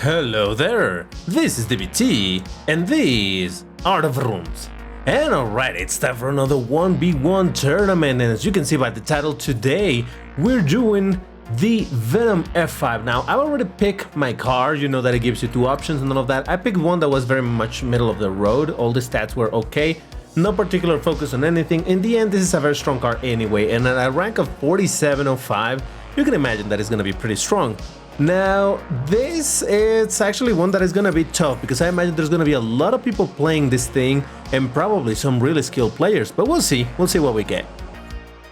Hello there, this is DBT, and these are the rooms. And alright, it's time for another 1v1 tournament, and as you can see by the title, today we're doing the Venom F5. Now, I already picked my car, you know that it gives you two options and all of that. I picked one that was very much middle of the road, all the stats were okay, no particular focus on anything. In the end, this is a very strong car anyway, and at a rank of 4705, you can imagine that it's gonna be pretty strong. Now, this is actually one that is gonna be tough because I imagine there's gonna be a lot of people playing this thing and probably some really skilled players, but we'll see what we get.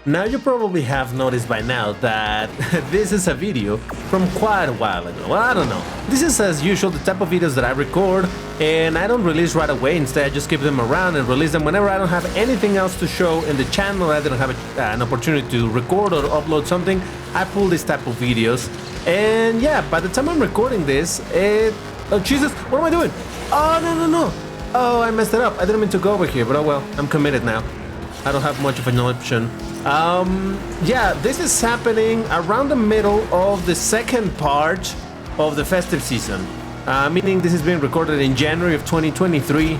Now, you probably have noticed by now that this is a video from quite a while ago. Well, I don't know. This is, as usual, the type of videos that I record and I don't release right away. Instead, I just keep them around and release them whenever I don't have anything else to show in the channel. I don't have an opportunity to record or upload something. I pull this type of videos. And yeah, by the time I'm recording this, oh Jesus, what am I doing? Oh, no. Oh, I messed it up. I didn't mean to go over here, but oh well, I'm committed now. I don't have much of an option. Yeah, this is happening around the middle of the second part of the festive season. Meaning this is being recorded in January of 2023.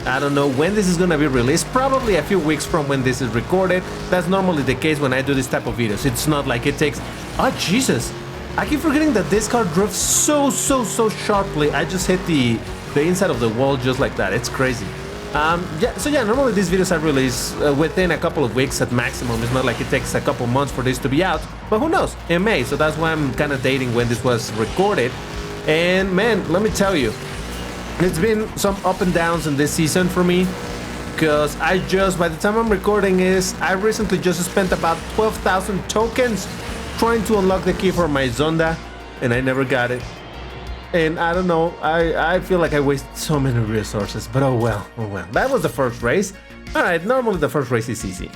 I don't know when this is gonna be released, probably a few weeks from when this is recorded. That's normally the case when I do this type of videos. It's not like it takes... Oh, Jesus! I keep forgetting that this car drifts so sharply. I just hit the inside of the wall just like that. It's crazy. Yeah, normally these videos are released within a couple of weeks at maximum. It's not like it takes a couple months for this to be out, but who knows, it may. So that's why I'm kind of dating when this was recorded. And man, let me tell you, it's been some up and downs in this season for me, because by the time I'm recording I recently just spent about 12,000 tokens trying to unlock the key for my Zonda, and I never got it. And I don't know, I feel like I wasted so many resources, but oh well. That was the first race. Alright, normally the first race is easy.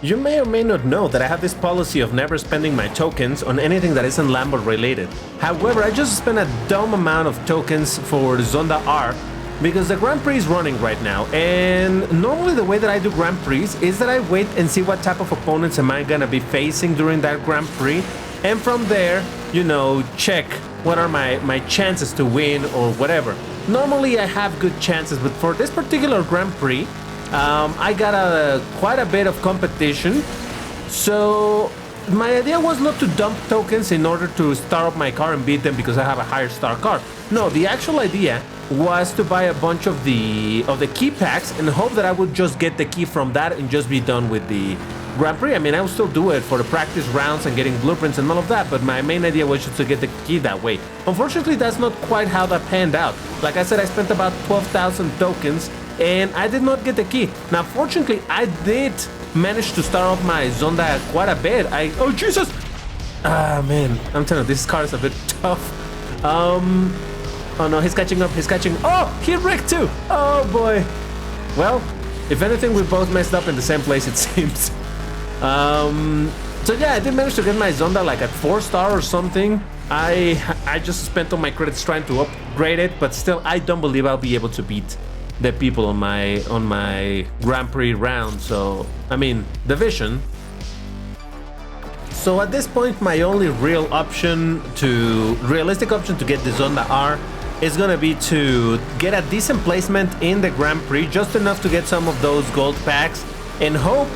You may or may not know that I have this policy of never spending my tokens on anything that isn't Lambo related. However, I just spent a dumb amount of tokens for Zonda R because the Grand Prix is running right now, and normally the way that I do Grand Prix is that I wait and see what type of opponents am I gonna be facing during that Grand Prix, and from there, you know, check what are my chances to win or whatever. Normally I have good chances, but for this particular Grand Prix, I got quite a bit of competition, so my idea was not to dump tokens in order to star up my car and beat them because I have a higher star car. No, the actual idea was to buy a bunch of the key packs and hope that I would just get the key from that and just be done with the Grand Prix. I mean, I will still do it for the practice rounds and getting blueprints and all of that, but my main idea was just to get the key that way. Unfortunately, that's not quite how that panned out. Like I said, I spent about 12,000 tokens and I did not get the key. Now, fortunately, I did manage to start off my Zonda quite a bit. Oh, Jesus! Ah, man, I'm telling you, this car is a bit tough. Oh no, he's catching up, Oh, he wrecked too! Oh boy. Well, if anything, we both messed up in the same place, it seems. So yeah, I did manage to get my Zonda like at 4-star or something. I just spent all my credits trying to upgrade it, but still, I don't believe I'll be able to beat the people on my Grand Prix round. So, I mean, division. So at this point, my only realistic option to get the Zonda R is gonna be to get a decent placement in the Grand Prix, just enough to get some of those gold packs, and hope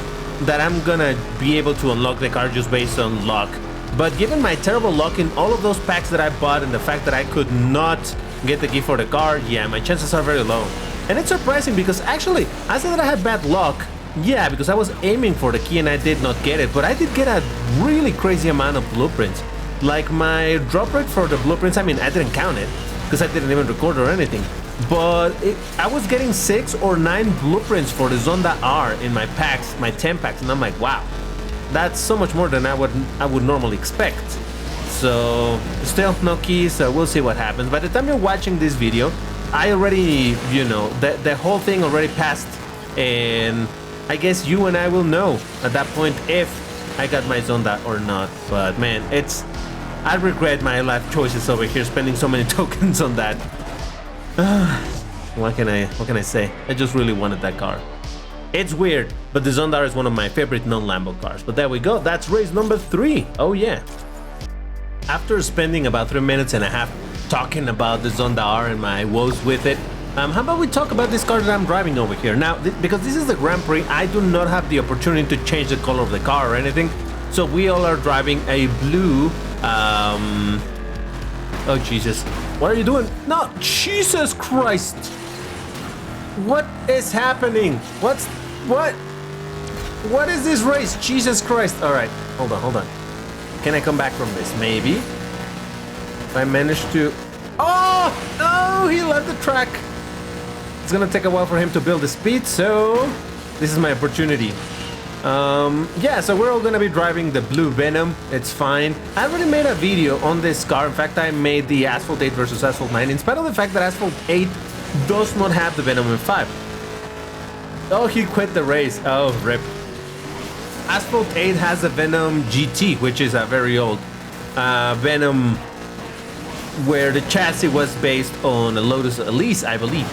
that I'm gonna be able to unlock the car just based on luck. But given my terrible luck in all of those packs that I bought and the fact that I could not get the key for the car, yeah, my chances are very low. And it's surprising because actually, I said that I had bad luck, yeah, because I was aiming for the key and I did not get it, but I did get a really crazy amount of blueprints. Like my drop rate for the blueprints, I mean, I didn't count it because I didn't even record or anything. But I was getting 6 or 9 blueprints for the Zonda R in my packs, my 10 packs, and I'm like, wow, that's so much more than I would normally expect. So still no keys, so we'll see what happens. By the time you're watching this video, I already, you know, the whole thing already passed, and I guess you and I will know at that point if I got my Zonda or not. But man, I regret my life choices over here, spending so many tokens on that. What can I say? I just really wanted that car. It's weird, but the Zonda is one of my favorite non-Lambo cars. But there we go, that's race number 3. Oh yeah. After spending about 3 minutes and a half talking about the Zonda R and my woes with it, how about we talk about this car that I'm driving over here? Now, because this is the Grand Prix, I do not have the opportunity to change the color of the car or anything. So we all are driving a blue, oh Jesus, what are you doing? No, Jesus Christ! What is happening? What is this race? Jesus Christ! Alright, hold on. Can I come back from this? Maybe. If I manage to... Oh! No! He left the track! It's gonna take a while for him to build the speed, so... This is my opportunity. Yeah, so we're all gonna be driving the blue Venom. It's fine. I already made a video on this car. In fact, I made the Asphalt 8 versus Asphalt 9, in spite of the fact that Asphalt 8 does not have the Venom F5. Oh, he quit the race. Oh, rip. Asphalt 8 has a Venom GT, which is a very old Venom, where the chassis was based on a Lotus Elise, I believe.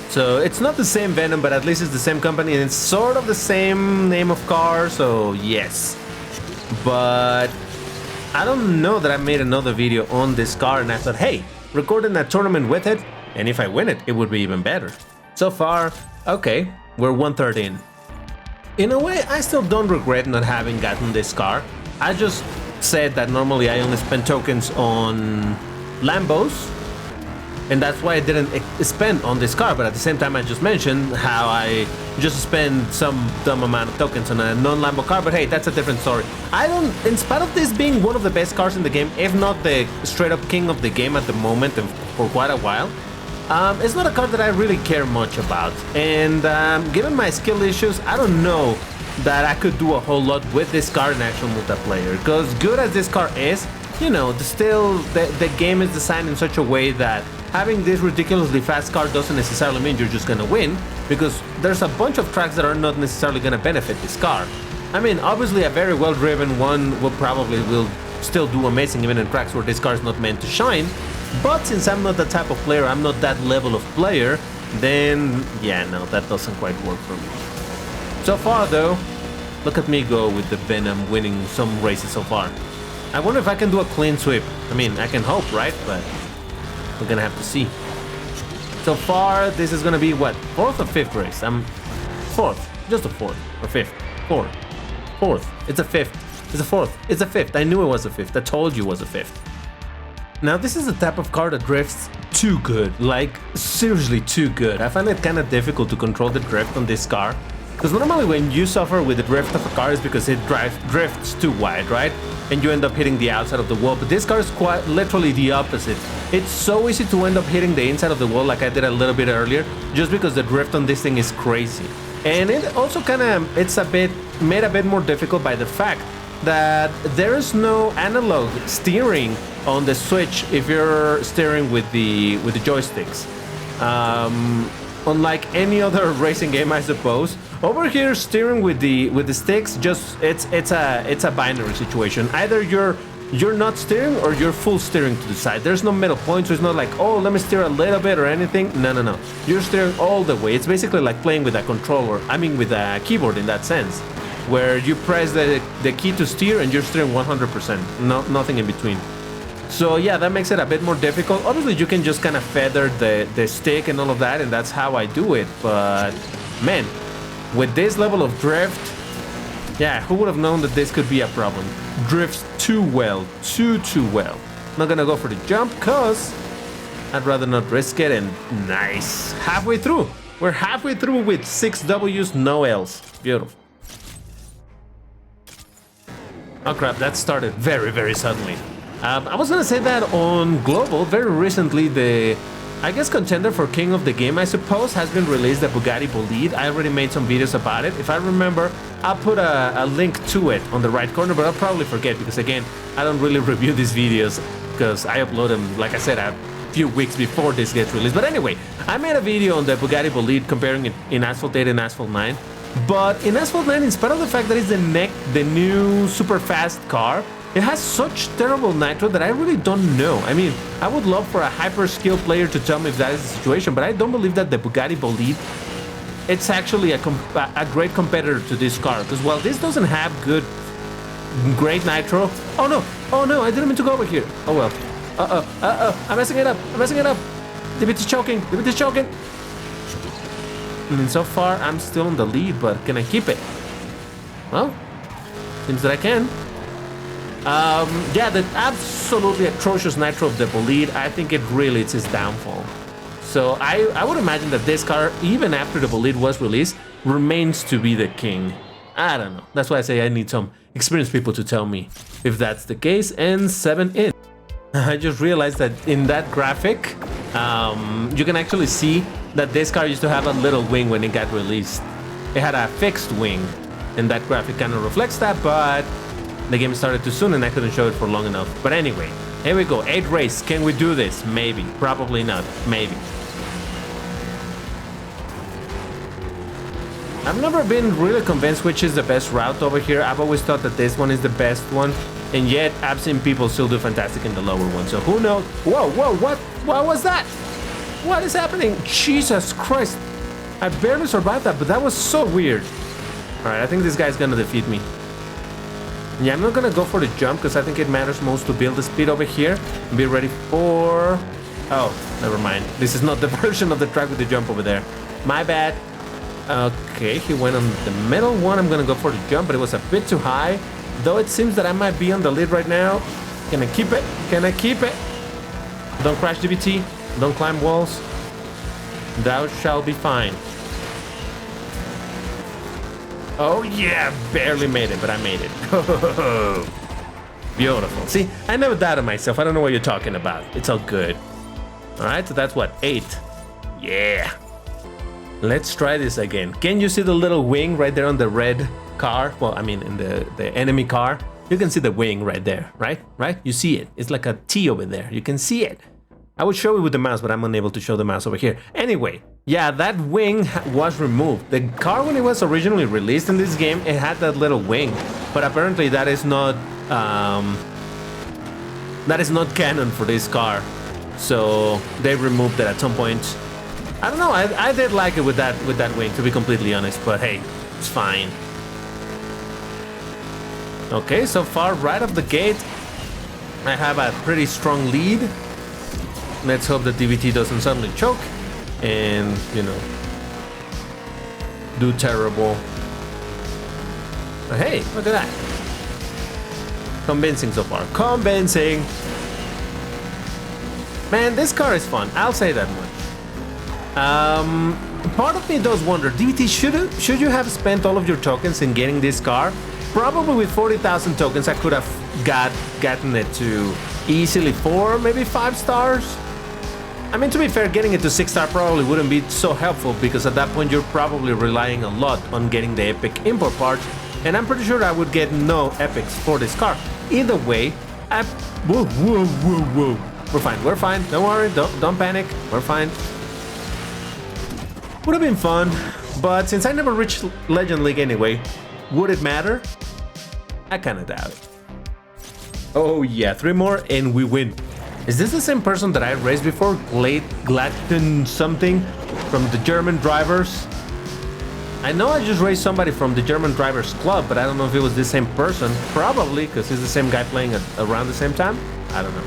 So it's not the same Venom, but at least it's the same company and it's sort of the same name of car, so yes. But I don't know that I made another video on this car and I thought, hey, recording a tournament with it, and if I win it, it would be even better. So far, okay, we're 1/3 in. In a way, I still don't regret not having gotten this car. I just said that normally I only spend tokens on Lambos, and that's why I didn't spend on this car. But at the same time, I just mentioned how I just spend some dumb amount of tokens on a non-Lambo car. But hey, that's a different story. I don't, in spite of this being one of the best cars in the game, if not the straight-up king of the game at the moment and for quite a while, it's not a car that I really care much about. And given my skill issues, I don't know that I could do a whole lot with this car in actual multiplayer. Because good as this car is, you know, the game is designed in such a way that having this ridiculously fast car doesn't necessarily mean you're just gonna win, because there's a bunch of tracks that are not necessarily gonna benefit this car. I mean, obviously a very well-driven one will still do amazing even in tracks where this car is not meant to shine. But since I'm not that type of player, I'm not that level of player, then yeah, no, that doesn't quite work for me. So far though, look at me go with the Venom, winning some races so far. I wonder if I can do a clean sweep. I mean, I can hope, right? But we're gonna have to see. So far, this is gonna be what? 4th or 5th race? I'm 4th, just a 4th or 5th, 4th. It's a 5th. It's a 4th. It's a 5th. I knew it was a 5th. I told you it was a 5th. Now, this is the type of car that drifts too good, like seriously too good. I find it kind of difficult to control the drift on this car, because normally when you suffer with the drift of a car is because it drifts too wide, right? And you end up hitting the outside of the wall, but this car is quite literally the opposite. It's so easy to end up hitting the inside of the wall like I did a little bit earlier, just because the drift on this thing is crazy. And it also it's made a bit more difficult by the fact that there is no analog steering on the Switch if you're steering with the joysticks. Unlike any other racing game, I suppose. Over here, steering with the sticks, just it's a binary situation. Either you're not steering or you're full steering to the side. There's no middle point, so it's not like, oh, let me steer a little bit or anything. No. You're steering all the way. It's basically like playing with a controller. I mean, with a keyboard in that sense, where you press the key to steer and you're steering 100%. Nothing in between. So yeah, that makes it a bit more difficult. Obviously, you can just kind of feather the stick and all of that, and that's how I do it. But man, with this level of drift, yeah, who would have known that this could be a problem? Drifts too well, too well. Not gonna go for the jump, cause I'd rather not risk it. And nice, halfway through. We're halfway through with 6 W's, no L's. Beautiful. Oh crap, that started very suddenly. I was gonna say that on Global, very recently, the, I guess, contender for King of the Game, I suppose, has been released, the Bugatti Bolide. I already made some videos about it. If I remember, I'll put a link to it on the right corner, but I'll probably forget because, again, I don't really review these videos because I upload them, like I said, a few weeks before this gets released. But anyway, I made a video on the Bugatti Bolide comparing it in Asphalt 8 and Asphalt 9. But in Asphalt 9, in spite of the fact that it's the new super fast car, it has such terrible nitro that I really don't know. I mean, I would love for a hyper-skilled player to tell me if that is the situation, but I don't believe that the Bugatti Bolide, it's actually a great competitor to this car. Because while this doesn't have great nitro... Oh no, I didn't mean to go over here. Oh well. I'm messing it up. I'm messing it up. DBT's choking. DBT's choking. I mean, so far, I'm still in the lead, but can I keep it? Well, seems that I can. Yeah, the absolutely atrocious nitro of the bolide, I think it really is his downfall. So I would imagine that this car, even after the bolide was released, remains to be the king. I don't know. That's why I say I need some experienced people to tell me if that's the case. And 7 in. I just realized that in that graphic, you can actually see that this car used to have a little wing when it got released. It had a fixed wing, and that graphic kind of reflects that, but the game started too soon and I couldn't show it for long enough. But anyway, here we go. 8 race. Can we do this? Maybe. Probably not. Maybe. I've never been really convinced which is the best route over here. I've always thought that this one is the best one, and yet I've seen people still do fantastic in the lower one. So who knows? Whoa, what was that? What is happening? Jesus Christ. I barely survived that, but that was so weird. All right, I think this guy's gonna defeat me. Yeah, I'm not gonna go for the jump because I think it matters most to build the speed over here. Be ready for... Oh, never mind. This is not the version of the track with the jump over there. My bad. Okay, he went on the middle one. I'm gonna go for the jump, but it was a bit too high. Though it seems that I might be on the lead right now. Can I keep it? Can I keep it? Don't crash DBT. Don't climb walls. Thou shall be fine. Oh yeah, barely made it, but I made it. Beautiful. See, I never doubted myself. I don't know what you're talking about. It's all good. All right, so that's what, 8. Yeah. Let's try this again. Can you see the little wing right there on the red car? Well, I mean, in the enemy car. You can see the wing right there, right? Right? You see it. It's like a T over there. You can see it. I would show it with the mouse, but I'm unable to show the mouse over here. Anyway, yeah, that wing was removed. The car, when it was originally released in this game, it had that little wing, but apparently that is not canon for this car. So they removed it at some point. I don't know. I did like it with that wing, to be completely honest. But hey, it's fine. Okay, so far right off the gate, I have a pretty strong lead. Let's hope that DBT doesn't suddenly choke and, you know, do terrible. But hey, look at that. Convincing so far. Convincing. Man, this car is fun. I'll say that much. Part of me does wonder, DBT, should you have spent all of your tokens in getting this car? Probably with 40,000 tokens, I could have gotten it to easily 4, maybe 5 stars. I mean, to be fair, getting it to 6-star probably wouldn't be so helpful because at that point you're probably relying a lot on getting the epic import parts, and I'm pretty sure I would get no epics for this car. Either way, whoa. We're fine. Don't worry, don't panic. We're fine. Would have been fun, but since I never reached Legend League anyway, would it matter? I kinda doubt it. Oh yeah, 3 more and we win. Is this the same person that I raced before? Gladden something from the German drivers? I know I just raced somebody from the German Drivers Club, but I don't know if it was the same person. Probably, because it's the same guy playing around the same time. I don't know.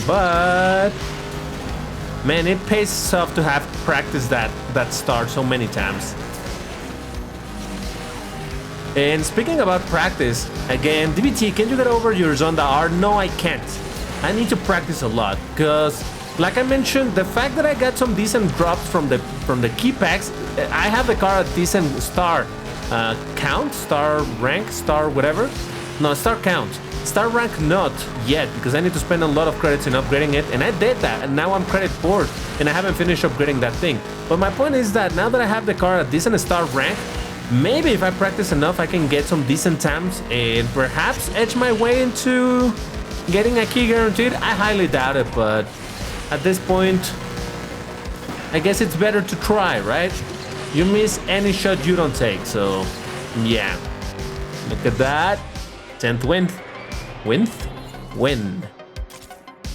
But man, it pays off to have practiced that start so many times. And speaking about practice, again, DBT, can you get over your Zonda R? No, I can't. I need to practice a lot, because like I mentioned, the fact that I got some decent drops from the key packs, I have the car at decent star count, star rank, star whatever. No, star count. Star rank not yet, because I need to spend a lot of credits in upgrading it, and I did that, and now I'm credit poor, and I haven't finished upgrading that thing. But my point is that now that I have the car at decent star rank, maybe if I practice enough, I can get some decent times and perhaps edge my way into getting a key guaranteed. I highly doubt it, but at this point, I guess it's better to try, right? You miss any shot you don't take, so yeah. Look at that. 10th win. Win.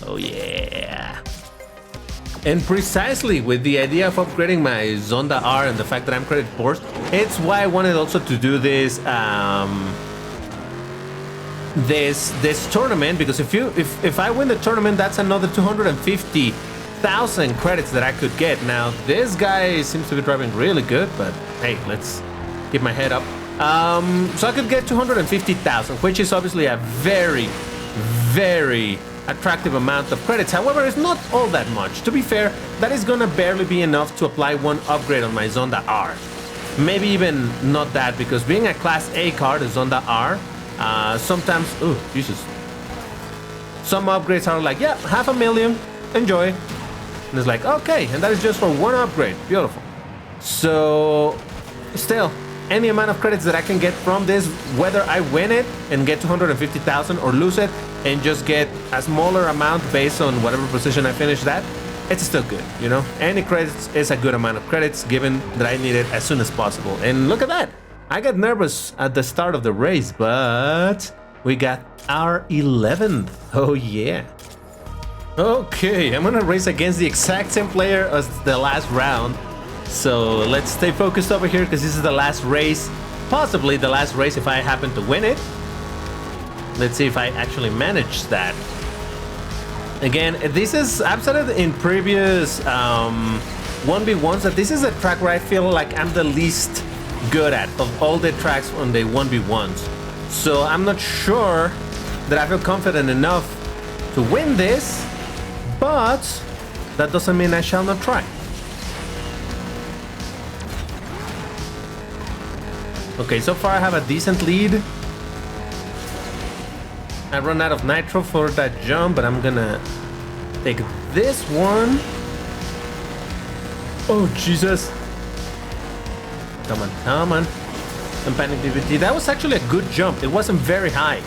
Oh yeah. And precisely with the idea of upgrading my Zonda R and the fact that I'm credit poor, it's why I wanted also to do this this tournament, because if I win the tournament, that's another 250,000 credits that I could get. Now this guy seems to be driving really good, but hey, let's keep my head up. So I could get 250,000, which is obviously a very, very attractive amount of credits. However, it's not all that much. To be fair, that is gonna barely be enough to apply one upgrade on my Zonda R. Maybe even not that, because being a Class A car, the Zonda R, sometimes, oh Jesus, some upgrades are like, yeah, 500,000, enjoy. And it's like, okay, and that is just for one upgrade. Beautiful. So still, any amount of credits that I can get from this, whether I win it and get 250,000 or lose it and just get a smaller amount based on whatever position I finish that, it's still good, you know? Any credits is a good amount of credits, given that I need it as soon as possible. And look at that. I got nervous at the start of the race, but we got our 11th. Oh yeah. Okay, I'm gonna race against the exact same player as the last round. So let's stay focused over here, because this is the last race, possibly the last race if I happen to win it. Let's see if I actually manage that. Again, this is, I've said it in previous 1v1s that this is a track where I feel like I'm the least good at of all the tracks on the 1v1s. So I'm not sure that I feel confident enough to win this, but that doesn't mean I shall not try. Okay, so far I have a decent lead. I run out of nitro for that jump, but I'm gonna take this one. Oh, Jesus. Come on, come on. I'm panic DVT. That was actually a good jump. It wasn't very high.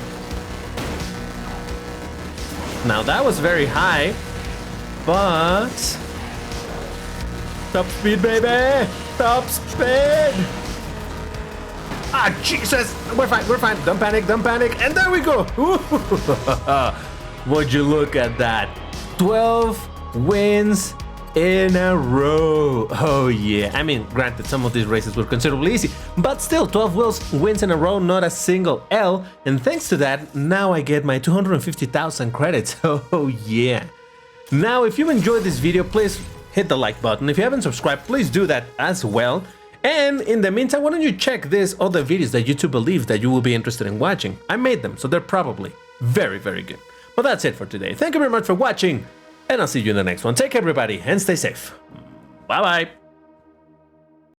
Now that was very high, but... Top speed, baby! Top speed! Ah, Jesus! We're fine, we're fine. Don't panic, and there we go! Would you look at that? 12 wins in a row. Oh yeah. I mean, granted, some of these races were considerably easy, but still, 12 wins in a row, not a single L. And thanks to that, now I get my 250,000 credits. Oh yeah. Now, if you enjoyed this video, please hit the like button. If you haven't subscribed, please do that as well. And in the meantime, why don't you check these other videos that YouTube believes that you will be interested in watching. I made them, so they're probably very, very good. But that's it for today. Thank you very much for watching, and I'll see you in the next one. Take care, everybody, and stay safe. Bye-bye.